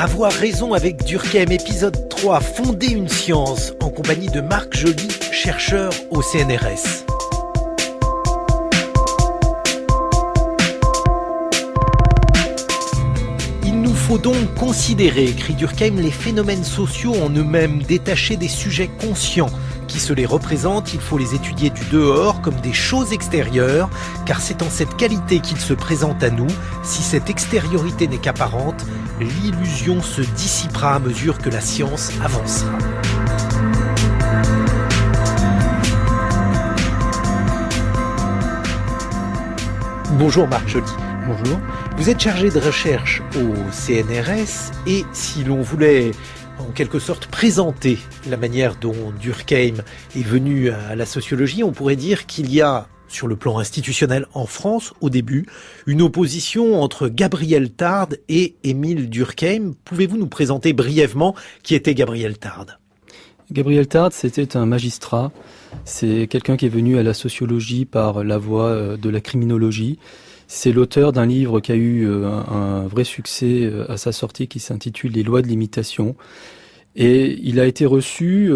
Avoir raison avec Durkheim, épisode 3, fonder une science, en compagnie de Marc Joly, chercheur au CNRS. Il nous faut donc considérer, écrit Durkheim, les phénomènes sociaux en eux-mêmes, détachés des sujets conscients qui se les représentent. Il faut les étudier du dehors comme des choses extérieures, car c'est en cette qualité qu'ils se présentent à nous. Si cette extériorité n'est qu'apparente, l'illusion se dissipera à mesure que la science avancera. Bonjour Marc Joly. Bonjour. Vous êtes chargé de recherche au CNRS et si l'on voulait en quelque sorte présenter la manière dont Durkheim est venu à la sociologie, on pourrait dire qu'il y a, sur le plan institutionnel en France, au début, une opposition entre Gabriel Tarde et Émile Durkheim. Pouvez-vous nous présenter brièvement qui était Gabriel Tarde ? Gabriel Tarde, c'était un magistrat. C'est quelqu'un qui est venu à la sociologie par la voie de la criminologie. C'est l'auteur d'un livre qui a eu un vrai succès à sa sortie qui s'intitule « Les lois de l'imitation ». Et il a été reçu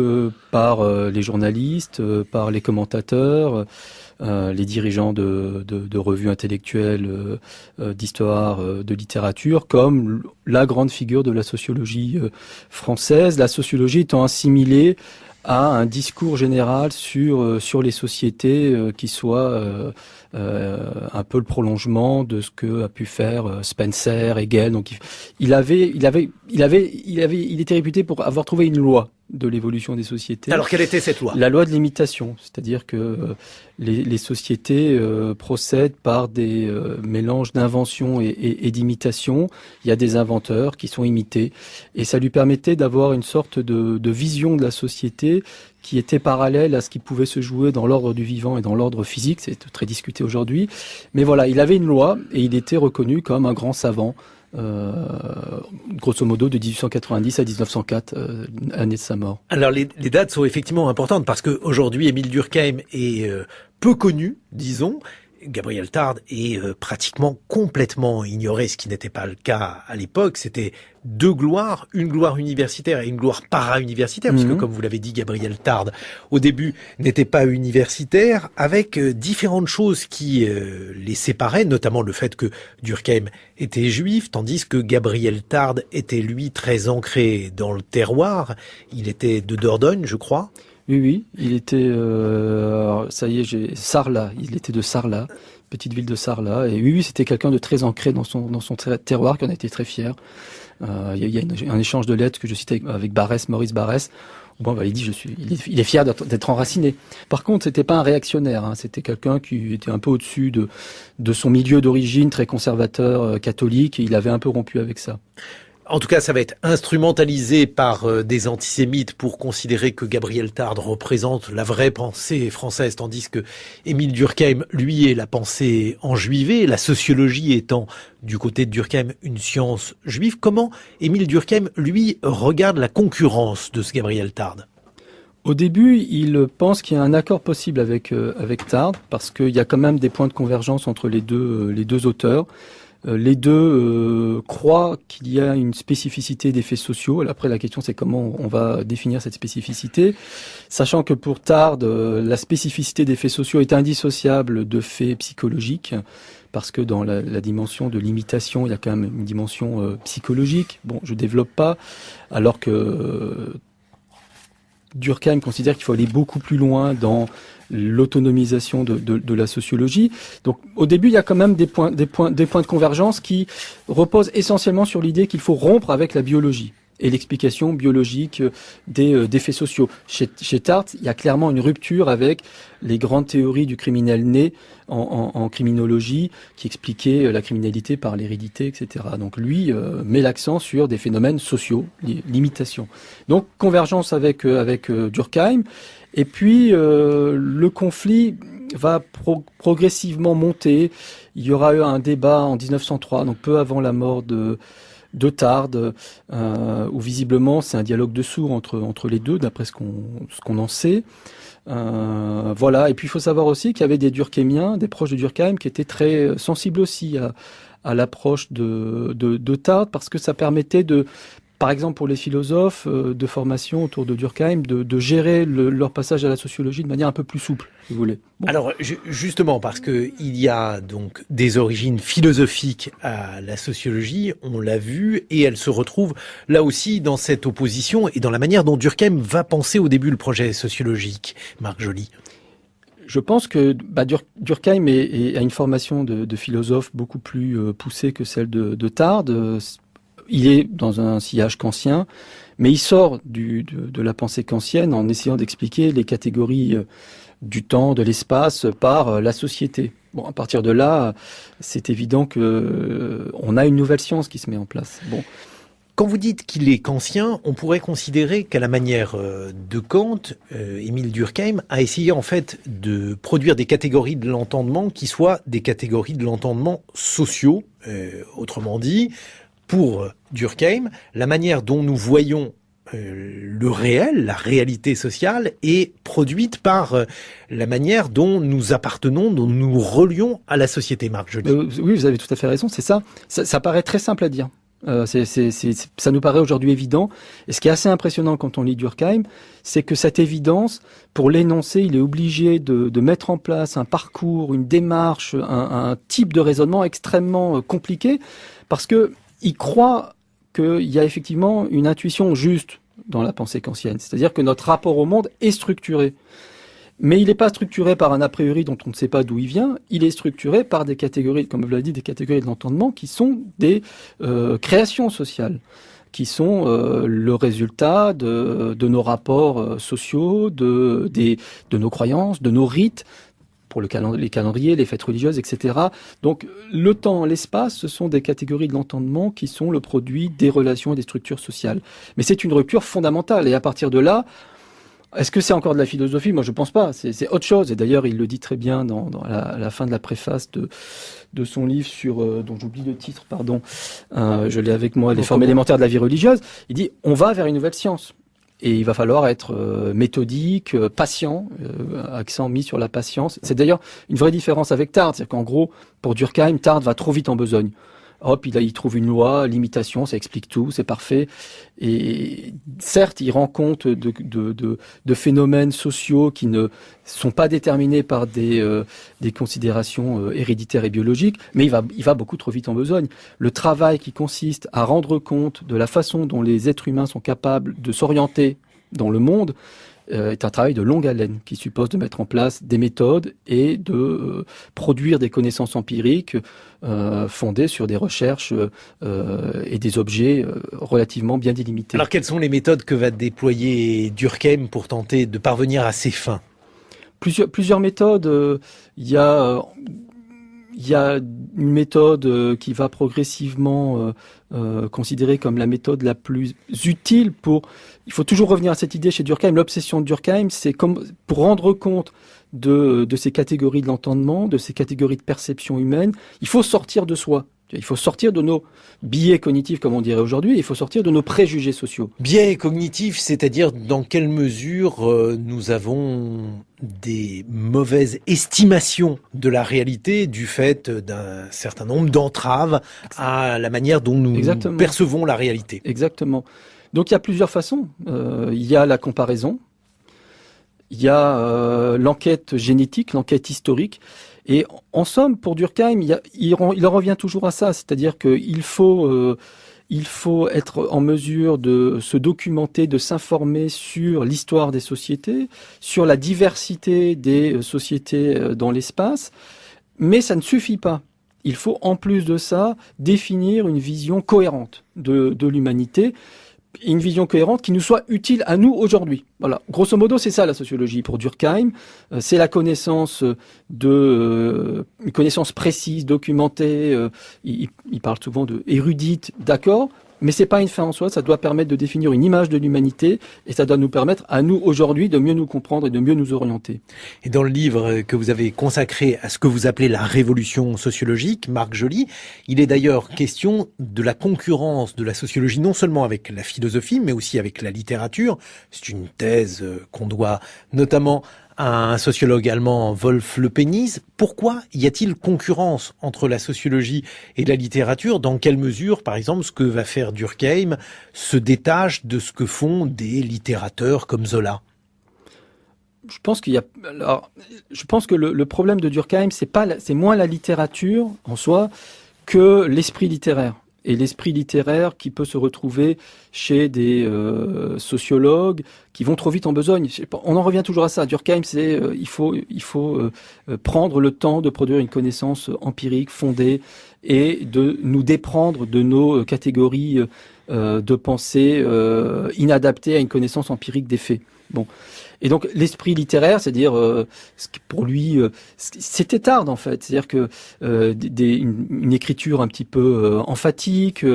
par les journalistes, par les commentateurs, les dirigeants de revues intellectuelles, d'histoire, de littérature, comme la grande figure de la sociologie française. La sociologie étant assimilée à un discours général sur les sociétés qui soit un peu le prolongement de ce que a pu faire Spencer, Hegel. Donc il était réputé pour avoir trouvé une loi de l'évolution des sociétés. Alors quelle était cette loi ? La loi de l'imitation, c'est-à-dire que les sociétés procèdent par des mélanges d'invention et d'imitation. Il y a des inventeurs qui sont imités et ça lui permettait d'avoir une sorte de vision de la société qui était parallèle à ce qui pouvait se jouer dans l'ordre du vivant et dans l'ordre physique. C'est très discuté aujourd'hui. Mais voilà, il avait une loi et il était reconnu comme un grand savant. Grosso modo de 1890 à 1904, année de sa mort. Alors les dates sont effectivement importantes parce que aujourd'hui Émile Durkheim est peu connu, disons. Gabriel Tarde est pratiquement complètement ignoré, ce qui n'était pas le cas à l'époque. C'était deux gloires, une gloire universitaire et une gloire para-universitaire, puisque comme vous l'avez dit, Gabriel Tarde, au début, n'était pas universitaire, avec différentes choses qui les séparaient, notamment le fait que Durkheim était juif, tandis que Gabriel Tarde était, lui, très ancré dans le terroir. Il était de Dordogne, je crois. Oui, il était, ça y est, Sarlat, il était de Sarlat, petite ville de Sarlat, et oui, c'était quelqu'un de très ancré dans son terroir, qui en a été très fier. Il y a un échange de lettres que je citais avec Maurice Barrès. Bon, il dit, il est fier d'être enraciné. Par contre, c'était pas un réactionnaire, hein, c'était quelqu'un qui était un peu au-dessus de son milieu d'origine, très conservateur, catholique, et il avait un peu rompu avec ça. En tout cas, ça va être instrumentalisé par des antisémites pour considérer que Gabriel Tarde représente la vraie pensée française, tandis que Émile Durkheim, lui, est la pensée enjuivée, la sociologie étant, du côté de Durkheim, une science juive. Comment Émile Durkheim, lui, regarde la concurrence de ce Gabriel Tarde ? Au début, il pense qu'il y a un accord possible avec Tarde, parce qu'il y a quand même des points de convergence entre les deux auteurs. Les deux croient qu'il y a une spécificité des faits sociaux. Après, la question, c'est comment on va définir cette spécificité. Sachant que pour Tarde, la spécificité des faits sociaux est indissociable de faits psychologiques, parce que dans la dimension de l'imitation, il y a quand même une dimension psychologique. Bon, je développe pas, alors que Durkheim considère qu'il faut aller beaucoup plus loin dans l'autonomisation de la sociologie. Donc, au début, il y a quand même des points de convergence qui reposent essentiellement sur l'idée qu'il faut rompre avec la biologie et l'explication biologique des faits sociaux. Chez Tarde, il y a clairement une rupture avec les grandes théories du criminel né en criminologie qui expliquaient la criminalité par l'hérédité, etc. Donc lui met l'accent sur des phénomènes sociaux, l'imitation. Donc convergence avec Durkheim. Et puis le conflit va progressivement monter. Il y aura eu un débat en 1903, donc peu avant la mort de Tarde, où visiblement c'est un dialogue de sourds entre les deux, d'après ce qu'on en sait. Voilà. Et puis il faut savoir aussi qu'il y avait des Durkheimiens, des proches de Durkheim, qui étaient très sensibles aussi à l'approche de Tarde, parce que ça permettait par exemple pour les philosophes de formation autour de Durkheim, de gérer leur passage à la sociologie de manière un peu plus souple, si vous voulez. Bon. Alors justement, parce que il y a donc des origines philosophiques à la sociologie, on l'a vu, et elle se retrouve là aussi dans cette opposition et dans la manière dont Durkheim va penser au début le projet sociologique. Marc Joly. Je pense que Durkheim a une formation de philosophe beaucoup plus poussée que celle de Tarde. Il est dans un sillage kantien, mais il sort de la pensée kantienne en essayant d'expliquer les catégories du temps, de l'espace par la société. Bon, à partir de là, c'est évident que on a une nouvelle science qui se met en place. Bon. Quand vous dites qu'il est kantien, on pourrait considérer qu'à la manière de Kant, Émile Durkheim a essayé en fait de produire des catégories de l'entendement qui soient des catégories de l'entendement sociaux. Autrement dit, pour Durkheim, la manière dont nous voyons le réel, la réalité sociale, est produite par la manière dont nous appartenons, dont nous relions à la société. Marc Joly. Oui, vous avez tout à fait raison, c'est ça. Ça paraît très simple à dire. Ça nous paraît aujourd'hui évident. Et ce qui est assez impressionnant quand on lit Durkheim, c'est que cette évidence, pour l'énoncer, il est obligé de mettre en place un parcours, une démarche, un type de raisonnement extrêmement compliqué, parce que il croit qu'il y a effectivement une intuition juste dans la pensée kantienne. C'est-à-dire que notre rapport au monde est structuré. Mais il n'est pas structuré par un a priori dont on ne sait pas d'où il vient. Il est structuré par des catégories, comme vous l'avez dit, des catégories de l'entendement qui sont des créations sociales, qui sont le résultat de nos rapports sociaux, de nos croyances, de nos rites, pour les calendriers, les fêtes religieuses, etc. Donc le temps, l'espace, ce sont des catégories de l'entendement qui sont le produit des relations et des structures sociales. Mais c'est une rupture fondamentale. Et à partir de là, est-ce que c'est encore de la philosophie ? Moi, je pense pas. C'est autre chose. Et d'ailleurs, il le dit très bien à la fin de la préface de son livre dont j'oublie le titre, pardon. Je l'ai avec moi, Les formes élémentaires de la vie religieuse. Il dit, on va vers une nouvelle science. Et il va falloir être méthodique, patient, accent mis sur la patience. C'est d'ailleurs une vraie différence avec Tarde. C'est-à-dire qu'en gros, pour Durkheim, Tarde va trop vite en besogne. Hop, il trouve une loi, limitation, ça explique tout, c'est parfait. Et certes, il rend compte de phénomènes sociaux qui ne sont pas déterminés par des considérations héréditaires et biologiques, mais il va beaucoup trop vite en besogne. Le travail qui consiste à rendre compte de la façon dont les êtres humains sont capables de s'orienter dans le monde est un travail de longue haleine qui suppose de mettre en place des méthodes et de produire des connaissances empiriques fondées sur des recherches et des objets relativement bien délimités. Alors quelles sont les méthodes que va déployer Durkheim pour tenter de parvenir à ses fins ? Plusieurs méthodes. Il y a une méthode qui va progressivement considérée comme la méthode la plus utile il faut toujours revenir à cette idée chez Durkheim. L'obsession de Durkheim, c'est comme pour rendre compte de ces catégories de l'entendement, de ces catégories de perception humaine, il faut sortir de soi. Il faut sortir de nos biais cognitifs, comme on dirait aujourd'hui, il faut sortir de nos préjugés sociaux. Biais cognitifs, c'est-à-dire dans quelle mesure nous avons des mauvaises estimations de la réalité du fait d'un certain nombre d'entraves à la manière dont nous percevons la réalité. Exactement. Donc il y a plusieurs façons. Il y a la comparaison, il y a l'enquête génétique, l'enquête historique. Et en somme, pour Durkheim, il en revient toujours à ça, c'est-à-dire qu'il faut être en mesure de se documenter, de s'informer sur l'histoire des sociétés, sur la diversité des sociétés dans l'espace, mais ça ne suffit pas. Il faut en plus de ça définir une vision cohérente de l'humanité, une vision cohérente qui nous soit utile à nous aujourd'hui. Voilà, grosso modo, c'est ça la sociologie pour Durkheim. C'est la connaissance une connaissance précise, documentée. Il parle souvent de érudite, d'accord, mais c'est pas une fin en soi. Ça doit permettre de définir une image de l'humanité et ça doit nous permettre à nous aujourd'hui de mieux nous comprendre et de mieux nous orienter. Et dans le livre que vous avez consacré à ce que vous appelez la révolution sociologique, Marc Joly, il est d'ailleurs question de la concurrence de la sociologie non seulement avec la philosophie mais aussi avec la littérature. C'est une thèse qu'on doit notamment à un sociologue allemand, Wolf Lepenies. Pourquoi y a-t-il concurrence entre la sociologie et la littérature? Dans quelle mesure, par exemple, ce que va faire Durkheim se détache de ce que font des littérateurs comme Zola? Je pense je pense que le problème de Durkheim, c'est moins la littérature en soi que l'esprit littéraire. Et l'esprit littéraire qui peut se retrouver chez des sociologues qui vont trop vite en besogne. On en revient toujours à ça. Durkheim, il faut prendre le temps de produire une connaissance empirique, fondée, et de nous déprendre de nos catégories de pensée inadaptées à une connaissance empirique des faits. Bon. Et donc l'esprit littéraire, c'est-à-dire pour lui, c'était Tarde en fait, c'est-à-dire que une écriture un petit peu emphatique,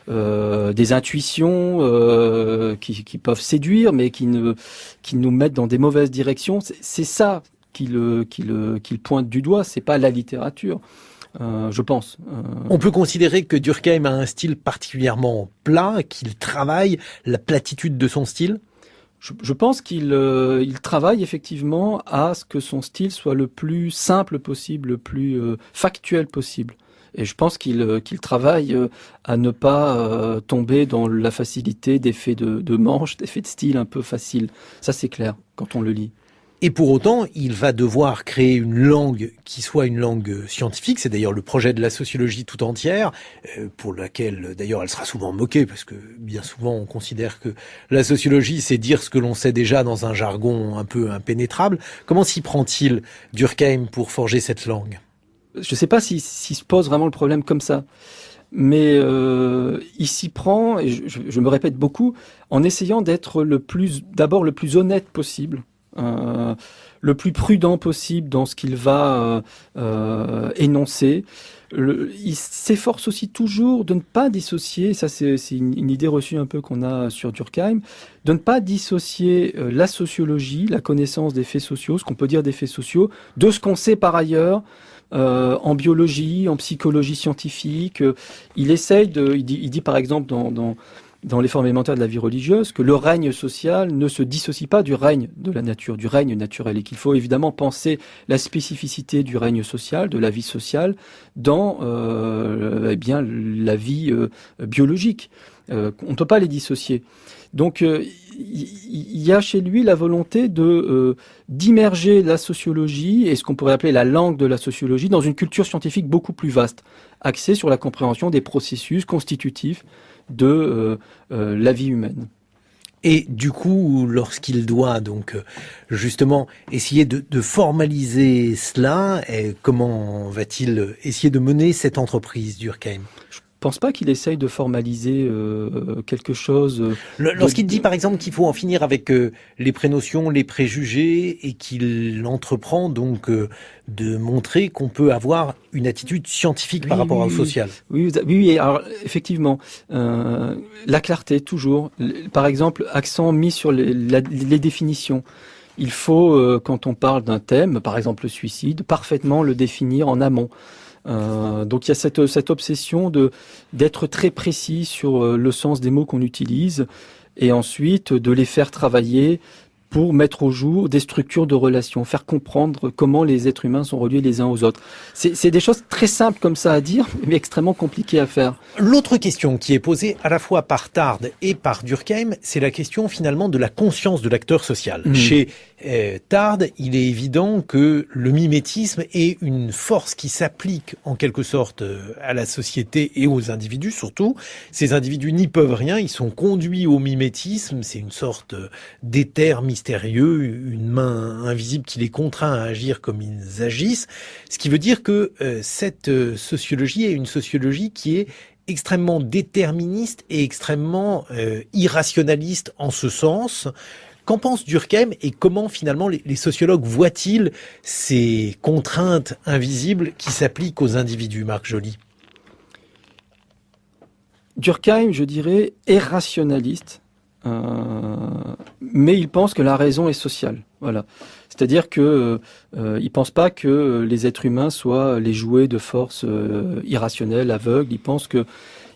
des intuitions qui peuvent séduire, mais qui nous mettent dans des mauvaises directions. C'est ça qu'il pointe du doigt. C'est pas la littérature. Je pense. On peut considérer que Durkheim a un style particulièrement plat, qu'il travaille la platitude de son style. Je pense qu'il travaille effectivement à ce que son style soit le plus simple possible, le plus factuel possible. Et je pense qu'il travaille à ne pas tomber dans la facilité d'effets de manche, d'effets de style un peu facile. Ça, c'est clair quand on le lit. Et pour autant, il va devoir créer une langue qui soit une langue scientifique. C'est d'ailleurs le projet de la sociologie tout entière, pour laquelle d'ailleurs elle sera souvent moquée, parce que bien souvent on considère que la sociologie, c'est dire ce que l'on sait déjà dans un jargon un peu impénétrable. Comment s'y prend-il, Durkheim, pour forger cette langue? Je ne sais pas s'il se pose vraiment le problème comme ça. Mais il s'y prend, et je me répète beaucoup, en essayant d'être d'abord le plus honnête possible. Le plus prudent possible dans ce qu'il va énoncer. Il s'efforce aussi toujours de ne pas dissocier, ça c'est une idée reçue un peu qu'on a sur Durkheim, de ne pas dissocier la sociologie, la connaissance des faits sociaux, ce qu'on peut dire des faits sociaux, de ce qu'on sait par ailleurs en biologie, en psychologie scientifique. Il dit par exemple dans les formes élémentaires de la vie religieuse, que le règne social ne se dissocie pas du règne de la nature, du règne naturel, et qu'il faut évidemment penser la spécificité du règne social, de la vie sociale, dans la vie biologique. On ne peut pas les dissocier. Donc il y a chez lui la volonté d'immerger la sociologie et ce qu'on pourrait appeler la langue de la sociologie dans une culture scientifique beaucoup plus vaste, axée sur la compréhension des processus constitutifs de la vie humaine. Et du coup, lorsqu'il doit donc justement essayer de formaliser cela, comment va-t-il essayer de mener cette entreprise, Durkheim? Je pense pas qu'il essaye de formaliser quelque chose. Lorsqu'il dit par exemple qu'il faut en finir avec les prénotions, les préjugés, et qu'il entreprend donc de montrer qu'on peut avoir une attitude scientifique par rapport au social. Oui, alors effectivement, la clarté toujours. Par exemple, accent mis sur les définitions. Il faut, quand on parle d'un thème, par exemple le suicide, parfaitement le définir en amont. Donc il y a cette obsession d'être très précis sur le sens des mots qu'on utilise et ensuite de les faire travailler pour mettre au jour des structures de relations, faire comprendre comment les êtres humains sont reliés les uns aux autres. C'est des choses très simples comme ça à dire, mais extrêmement compliquées à faire. L'autre question qui est posée à la fois par Tarde et par Durkheim, c'est la question finalement de la conscience de l'acteur social. Chez Tarde, il est évident que le mimétisme est une force qui s'applique en quelque sorte à la société et aux individus surtout. Ces individus n'y peuvent rien, ils sont conduits au mimétisme, c'est une sorte d'éther mystérieux, une main invisible qui les contraint à agir comme ils agissent. Ce qui veut dire que cette sociologie est une sociologie qui est extrêmement déterministe et extrêmement irrationaliste en ce sens. Qu'en pense Durkheim et comment finalement les sociologues voient-ils ces contraintes invisibles qui s'appliquent aux individus, Marc Joly? Durkheim, je dirais, est rationaliste, mais il pense que la raison est sociale. Voilà. C'est-à-dire que il pense pas que les êtres humains soient les jouets de forces irrationnelles, aveugles. Il pense que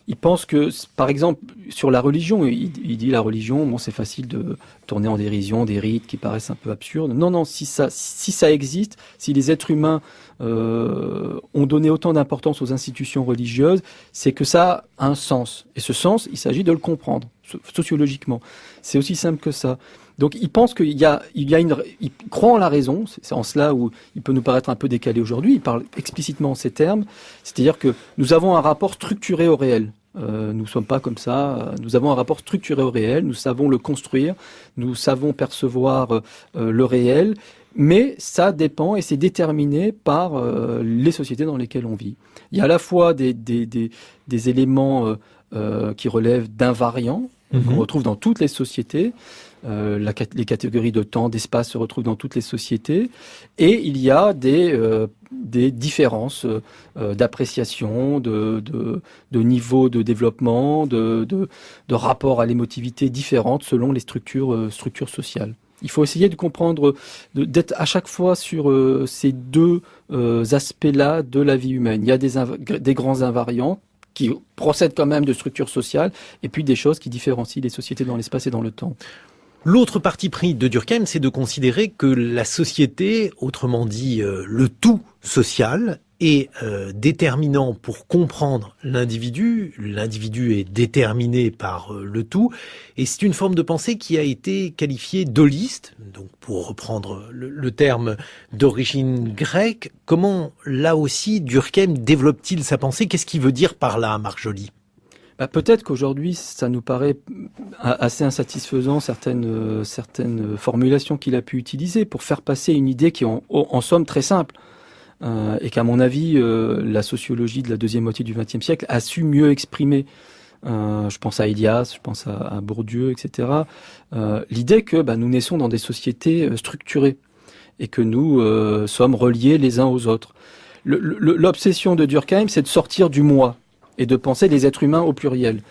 Il pense que, par exemple, sur la religion, il dit la religion, bon, c'est facile de tourner en dérision des rites qui paraissent un peu absurdes. Non, si ça existe, si les êtres humains ont donné autant d'importance aux institutions religieuses, c'est que ça a un sens. Et ce sens, il s'agit de le comprendre sociologiquement. C'est aussi simple que ça. Donc, il pense qu'il il croit en la raison. C'est en cela où il peut nous paraître un peu décalé aujourd'hui. Il parle explicitement en ces termes. C'est-à-dire que nous avons un rapport structuré au réel. Nous ne sommes pas comme ça. Nous avons un rapport structuré au réel. Nous savons le construire. Nous savons percevoir le réel. Mais ça dépend et c'est déterminé par les sociétés dans lesquelles on vit. Il y a à la fois des éléments qui relèvent d'invariants qu'on retrouve dans toutes les sociétés. Les catégories de temps, d'espace se retrouvent dans toutes les sociétés, et il y a des différences d'appréciation, de niveau de développement, de rapport à l'émotivité différentes selon les structures sociales. Il faut essayer de comprendre, d'être à chaque fois sur ces deux aspects-là de la vie humaine. Il y a des grands invariants qui procèdent quand même de structures sociales, et puis des choses qui différencient les sociétés dans l'espace et dans le temps. L'autre parti pris de Durkheim, c'est de considérer que la société, autrement dit le tout social, est déterminant pour comprendre l'individu. L'individu est déterminé par le tout, et c'est une forme de pensée qui a été qualifiée d'holiste. Donc, pour reprendre le terme d'origine grecque, comment là aussi Durkheim développe-t-il sa pensée? Qu'est-ce qu'il veut dire par là, Marc Joly? Peut-être qu'aujourd'hui, ça nous paraît assez insatisfaisant, certaines formulations qu'il a pu utiliser pour faire passer une idée qui est en somme très simple. Et qu'à mon avis, la sociologie de la deuxième moitié du XXe siècle a su mieux exprimer. Je pense à Elias, je pense à Bourdieu, etc. L'idée que nous naissons dans des sociétés structurées et que nous sommes reliés les uns aux autres. L'obsession de Durkheim, c'est de sortir du moi et de penser les êtres humains au pluriel.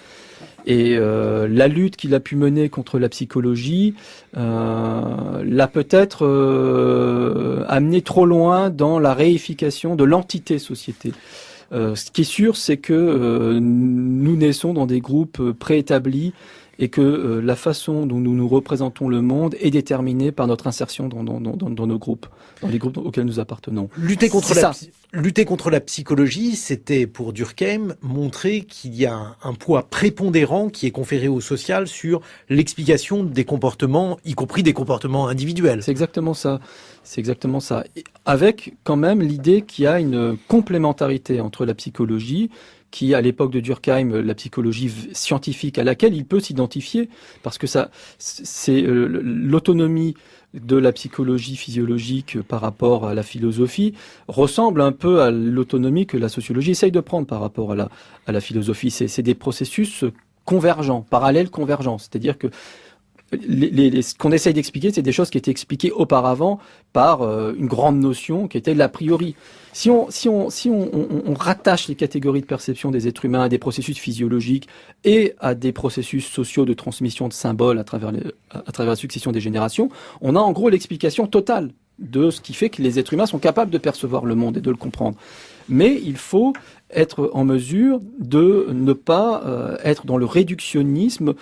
Et la lutte qu'il a pu mener contre la psychologie l'a peut-être amené trop loin dans la réification de l'entité société. Ce qui est sûr, c'est que nous naissons dans des groupes préétablis et que la façon dont nous nous représentons le monde est déterminée par notre insertion dans nos groupes, dans les groupes auxquels nous appartenons. Lutter contre la psychologie, c'était pour Durkheim montrer qu'il y a un poids prépondérant qui est conféré au social sur l'explication des comportements, y compris des comportements individuels. C'est exactement ça. C'est exactement ça. Avec quand même l'idée qu'il y a une complémentarité entre la psychologie, qui, à l'époque de Durkheim, la psychologie scientifique à laquelle il peut s'identifier, parce que ça, c'est l'autonomie de la psychologie physiologique par rapport à la philosophie ressemble un peu à l'autonomie que la sociologie essaye de prendre par rapport à la philosophie. C'est des processus convergents, parallèles convergents. C'est-à-dire que ce qu'on essaye d'expliquer, c'est des choses qui étaient expliquées auparavant par une grande notion qui était l'a priori. Si on rattache les catégories de perception des êtres humains à des processus physiologiques et à des processus sociaux de transmission de symboles à travers la succession des générations, on a en gros l'explication totale de ce qui fait que les êtres humains sont capables de percevoir le monde et de le comprendre. Mais il faut être en mesure de ne pas être dans le réductionnisme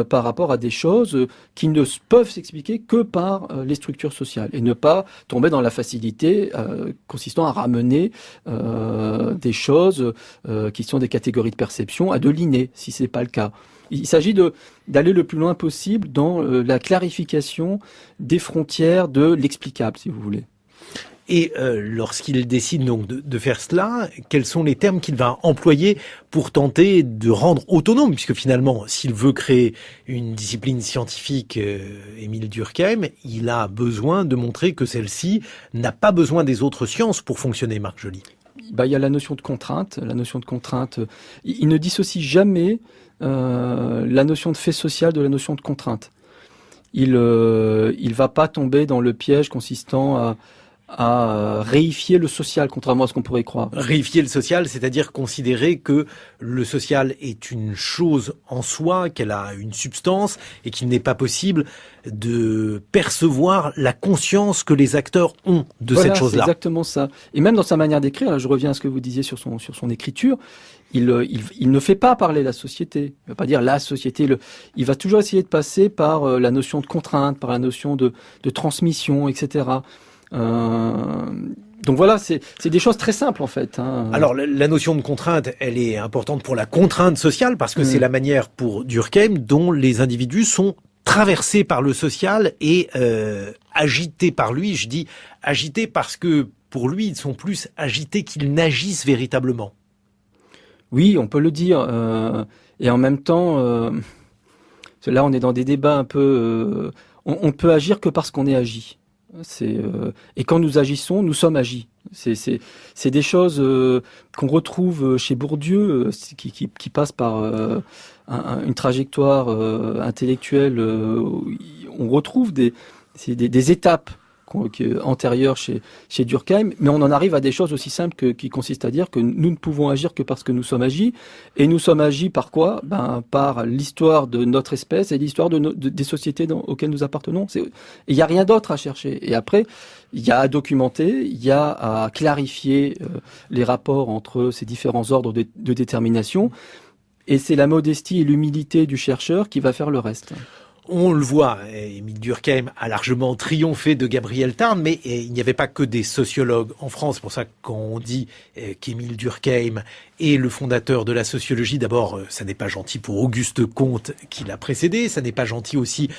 par rapport à des choses qui ne peuvent s'expliquer que par les structures sociales et ne pas tomber dans la facilité consistant à ramener des choses qui sont des catégories de perception à de l'inné, si c'est pas le cas. Il s'agit d'aller le plus loin possible dans la clarification des frontières de l'explicable, si vous voulez. Et lorsqu'il décide donc de faire cela, quels sont les termes qu'il va employer pour tenter de rendre autonome, puisque finalement, s'il veut créer une discipline scientifique, Émile Durkheim, il a besoin de montrer que celle-ci n'a pas besoin des autres sciences pour fonctionner, Marc Joly. Il y a la notion de contrainte. Il ne dissocie jamais la notion de fait social de la notion de contrainte. Il va pas tomber dans le piège consistant à réifier le social, contrairement à ce qu'on pourrait croire. Réifier le social, c'est-à-dire considérer que le social est une chose en soi, qu'elle a une substance et qu'il n'est pas possible de percevoir la conscience que les acteurs ont de cette chose-là. C'est exactement ça. Et même dans sa manière d'écrire, là, je reviens à ce que vous disiez sur son écriture, il ne fait pas parler la société. Il va pas dire la société. Il va toujours essayer de passer par la notion de contrainte, par la notion de transmission, etc. Donc voilà, c'est des choses très simples en fait. Alors la notion de contrainte, elle est importante pour la contrainte sociale parce que c'est la manière pour Durkheim dont les individus sont traversés par le social et agités par lui. Je dis agités parce que pour lui, ils sont plus agités qu'ils n'agissent véritablement. Oui, on peut le dire. Et en même temps, là on est dans des débats un peu... on peut agir que parce qu'on est agi. Et quand nous agissons, nous sommes agis. C'est des choses qu'on retrouve chez Bourdieu, qui passent par une trajectoire intellectuelle. On retrouve des étapes antérieures chez Durkheim, mais on en arrive à des choses aussi simples qui consistent à dire que nous ne pouvons agir que parce que nous sommes agis. Et nous sommes agis par quoi ? Par l'histoire de notre espèce et l'histoire des sociétés auxquelles nous appartenons. Il n'y a rien d'autre à chercher. Et après, il y a à documenter, il y a à clarifier les rapports entre ces différents ordres de détermination. Et c'est la modestie et l'humilité du chercheur qui va faire le reste. On le voit, Émile Durkheim a largement triomphé de Gabriel Tarde, mais il n'y avait pas que des sociologues en France. C'est pour ça qu'on dit qu'Émile Durkheim est le fondateur de la sociologie. D'abord, ça n'est pas gentil pour Auguste Comte qui l'a précédé, ça n'est pas gentil aussi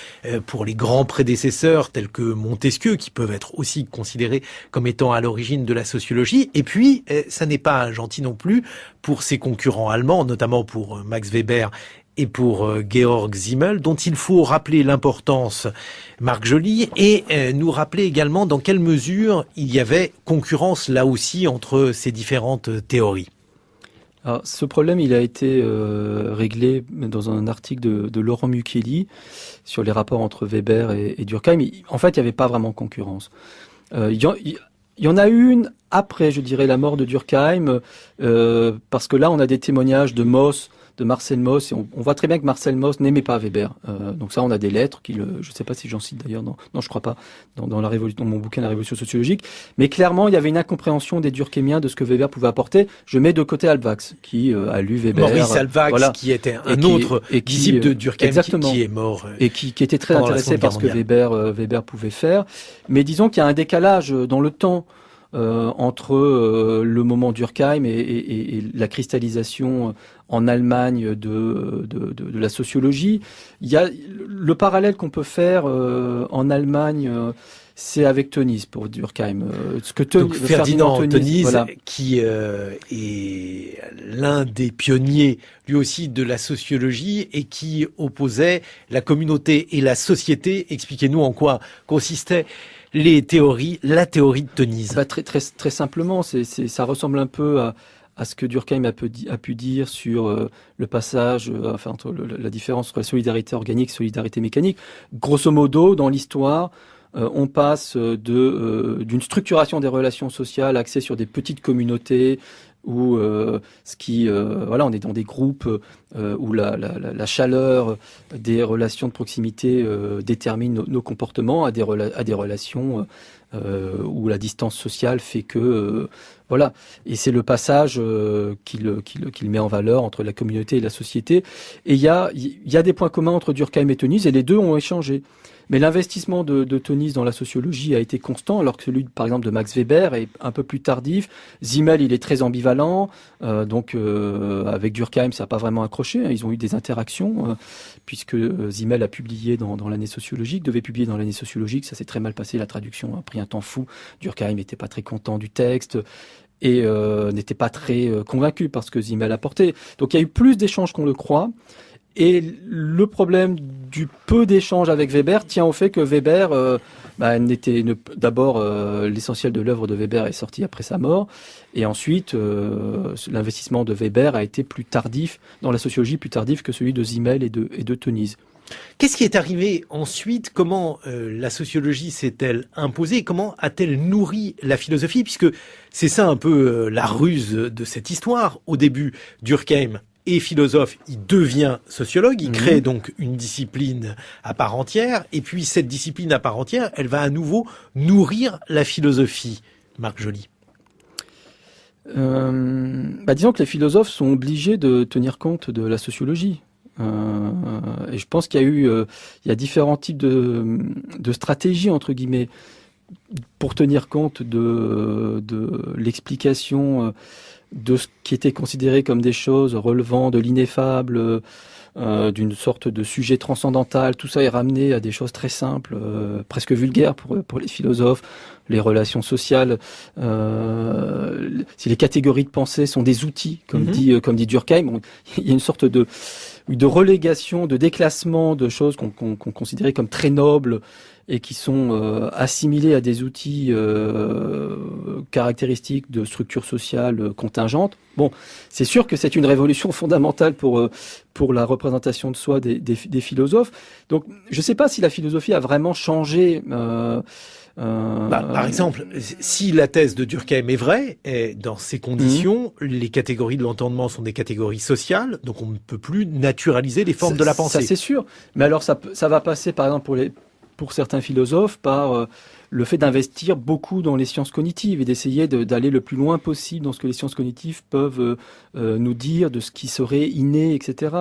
pour les grands prédécesseurs tels que Montesquieu, qui peuvent être aussi considérés comme étant à l'origine de la sociologie. Et puis, ça n'est pas gentil non plus pour ses concurrents allemands, notamment pour Max Weber et pour Georg Simmel, dont il faut rappeler l'importance, Marc Joly, et nous rappeler également dans quelle mesure il y avait concurrence là aussi entre ces différentes théories. Alors, ce problème, il a été réglé dans un article de Laurent Mucchielli sur les rapports entre Weber et Durkheim. En fait, il n'y avait pas vraiment concurrence. Il y en a une après, je dirais, la mort de Durkheim, parce que là, on a des témoignages de Marcel Mauss, et on voit très bien que Marcel Mauss n'aimait pas Weber. Donc ça, on a des lettres je ne sais pas si j'en cite d'ailleurs, non, je crois pas, dans mon bouquin La Révolution sociologique. Mais clairement, il y avait une incompréhension des Durkheimiens de ce que Weber pouvait apporter. Je mets de côté Halbwachs, qui a lu Weber. Maurice Halbwachs, voilà, qui était un autre disciple de Durkheim, qui est mort. Et qui était très intéressé par ce que Weber pouvait faire. Mais disons qu'il y a un décalage dans le temps entre le moment Durkheim et la cristallisation en Allemagne de la sociologie. Il y a le parallèle qu'on peut faire en Allemagne, c'est avec Tönnies pour Durkheim. Donc Ferdinand Tönnies, voilà, qui est l'un des pionniers, lui aussi, de la sociologie et qui opposait la communauté et la société. Expliquez-nous en quoi consistait la théorie de Tönnies. Très simplement, ça ressemble un peu à ce que Durkheim a pu dire sur le passage, entre la différence entre la solidarité organique et la solidarité mécanique. Grosso modo, dans l'histoire, on passe d'une structuration des relations sociales axée sur des petites communautés où on est dans des groupes où la chaleur des relations de proximité détermine nos comportements, à des relations où la distance sociale fait que voilà. Et c'est le passage qu'il met en valeur entre la communauté et la société. Et il y a des points communs entre Durkheim et Tönnies, et les deux ont échangé. Mais l'investissement de Tönnies dans la sociologie a été constant, alors que celui, par exemple, de Max Weber est un peu plus tardif. Simmel, il est très ambivalent, avec Durkheim, ça n'a pas vraiment accroché. Ils ont eu des interactions, puisque Simmel a publié dans l'année sociologique, devait publier dans l'année sociologique, ça s'est très mal passé, la traduction a pris un temps fou. Durkheim n'était pas très content du texte et n'était pas très convaincu par ce que Simmel apportait. Donc il y a eu plus d'échanges qu'on le croit. Et le problème du peu d'échanges avec Weber tient au fait que Weber d'abord l'essentiel de l'œuvre de Weber est sorti après sa mort, et ensuite l'investissement de Weber a été plus tardif dans la sociologie, plus tardif que celui de Simmel et de Tönnies. Qu'est-ce qui est arrivé ensuite ? Comment la sociologie s'est-elle imposée ? Comment a-t-elle nourri la philosophie ? Puisque c'est ça un peu la ruse de cette histoire. Au début, Durkheim est philosophe, il devient sociologue, il crée donc une discipline à part entière, et puis cette discipline à part entière, elle va à nouveau nourrir la philosophie. Marc Joly. Disons que les philosophes sont obligés de tenir compte de la sociologie. Et je pense qu'il y a différents types de stratégies, entre guillemets, pour tenir compte de l'explication de ce qui était considéré comme des choses relevant de l'ineffable, d'une sorte de sujet transcendantal. Tout ça est ramené à des choses très simples, presque vulgaires pour les philosophes. Les relations sociales, si les catégories de pensée sont des outils, comme dit Durkheim, il y a une sorte de relégation, de déclassement de choses qu'on considérait comme très nobles et qui sont assimilées à des outils caractéristiques de structures sociales contingentes. Bon, c'est sûr que c'est une révolution fondamentale pour la représentation de soi des philosophes. Donc, je ne sais pas si la philosophie a vraiment changé. Par exemple, si la thèse de Durkheim est vraie, dans ces conditions, les catégories de l'entendement sont des catégories sociales, donc on ne peut plus naturaliser les formes de la pensée. Ça, c'est sûr. Mais alors, ça va passer, par exemple, pour certains philosophes, par le fait d'investir beaucoup dans les sciences cognitives et d'essayer d'aller le plus loin possible dans ce que les sciences cognitives peuvent nous dire, de ce qui serait inné, etc.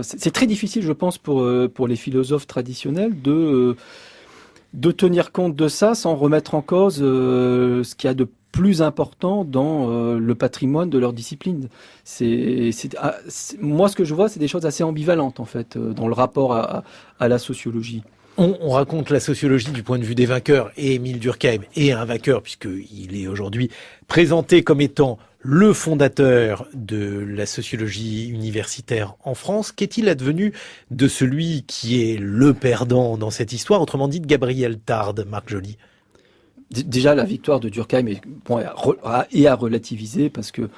C'est très difficile, je pense, pour les philosophes traditionnels de tenir compte de ça sans remettre en cause ce qu'il y a de plus important dans le patrimoine de leur discipline. Moi, ce que je vois, c'est des choses assez ambivalentes, en fait, dans le rapport à la sociologie. On raconte la sociologie du point de vue des vainqueurs, et Émile Durkheim est un vainqueur puisqu'il est aujourd'hui présenté comme étant le fondateur de la sociologie universitaire en France. Qu'est-il advenu de celui qui est le perdant dans cette histoire, autrement dit de Gabriel Tarde, Marc Joly? Déjà, la victoire de Durkheim est à relativiser parce que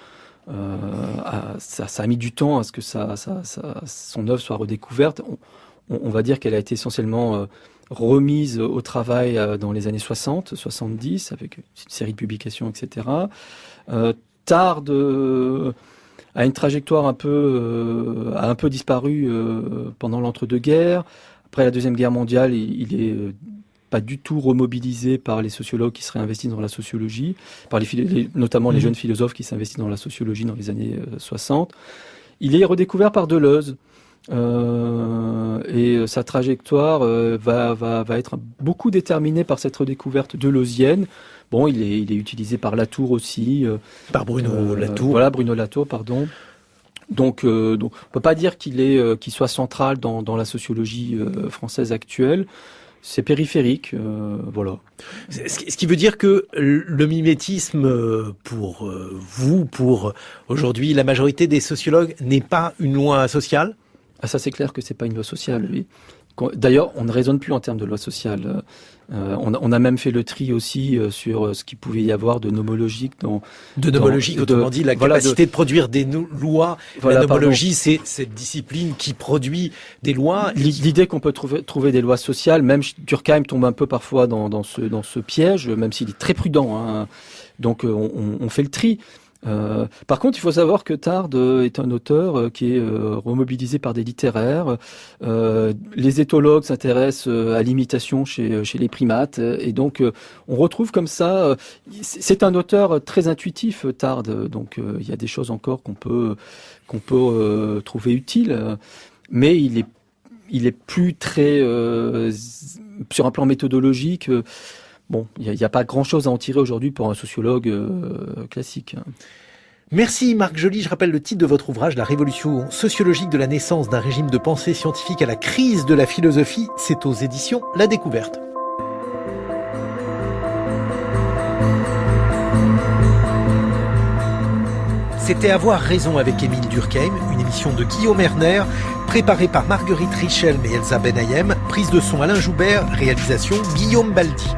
ça a mis du temps à ce que son œuvre soit redécouverte. On va dire qu'elle a été essentiellement remise au travail dans les années 60, 70, avec une série de publications, etc. Tarde a une trajectoire a un peu disparu pendant l'entre-deux-guerres. Après la Deuxième Guerre mondiale, il est pas du tout remobilisé par les sociologues qui seraient investis dans la sociologie, par notamment les jeunes philosophes qui s'investissent dans la sociologie dans les années 60. Il est redécouvert par Deleuze. Et sa trajectoire va être beaucoup déterminée par cette redécouverte deleuzienne. Bon, il est utilisé par Latour aussi. Par Bruno Latour. Voilà, Bruno Latour, pardon. Donc on peut pas dire qu'il soit central dans la sociologie française actuelle. C'est périphérique, voilà. Ce qui veut dire que le mimétisme, pour aujourd'hui la majorité des sociologues, n'est pas une loi sociale? Ah, ça, c'est clair que c'est pas une loi sociale, oui. D'ailleurs, on ne raisonne plus en termes de loi sociale. On a même fait le tri aussi sur ce qu'il pouvait y avoir de nomologique autrement dit, la capacité de produire des lois. La nomologie, c'est cette discipline qui produit des lois. L'idée qu'on peut trouver des lois sociales, même Durkheim tombe un peu parfois dans ce piège, même s'il est très prudent, hein. Donc, on fait le tri. Par contre, il faut savoir que Tarde est un auteur qui est remobilisé par des littéraires. Les éthologues s'intéressent à l'imitation chez les primates, et donc on retrouve comme ça. C'est un auteur très intuitif, Tarde. Donc il y a des choses encore qu'on peut trouver utiles, mais il est plus très sur un plan méthodologique. Bon, il n'y a pas grand-chose à en tirer aujourd'hui pour un sociologue classique. Merci Marc Joly. Je rappelle le titre de votre ouvrage, La révolution sociologique de la naissance d'un régime de pensée scientifique à la crise de la philosophie. C'est aux éditions La Découverte. C'était Avoir raison avec Émile Durkheim, une émission de Guillaume Erner, préparée par Marguerite Richelme et Elsa Benayem, prise de son Alain Joubert, réalisation Guillaume Baldi.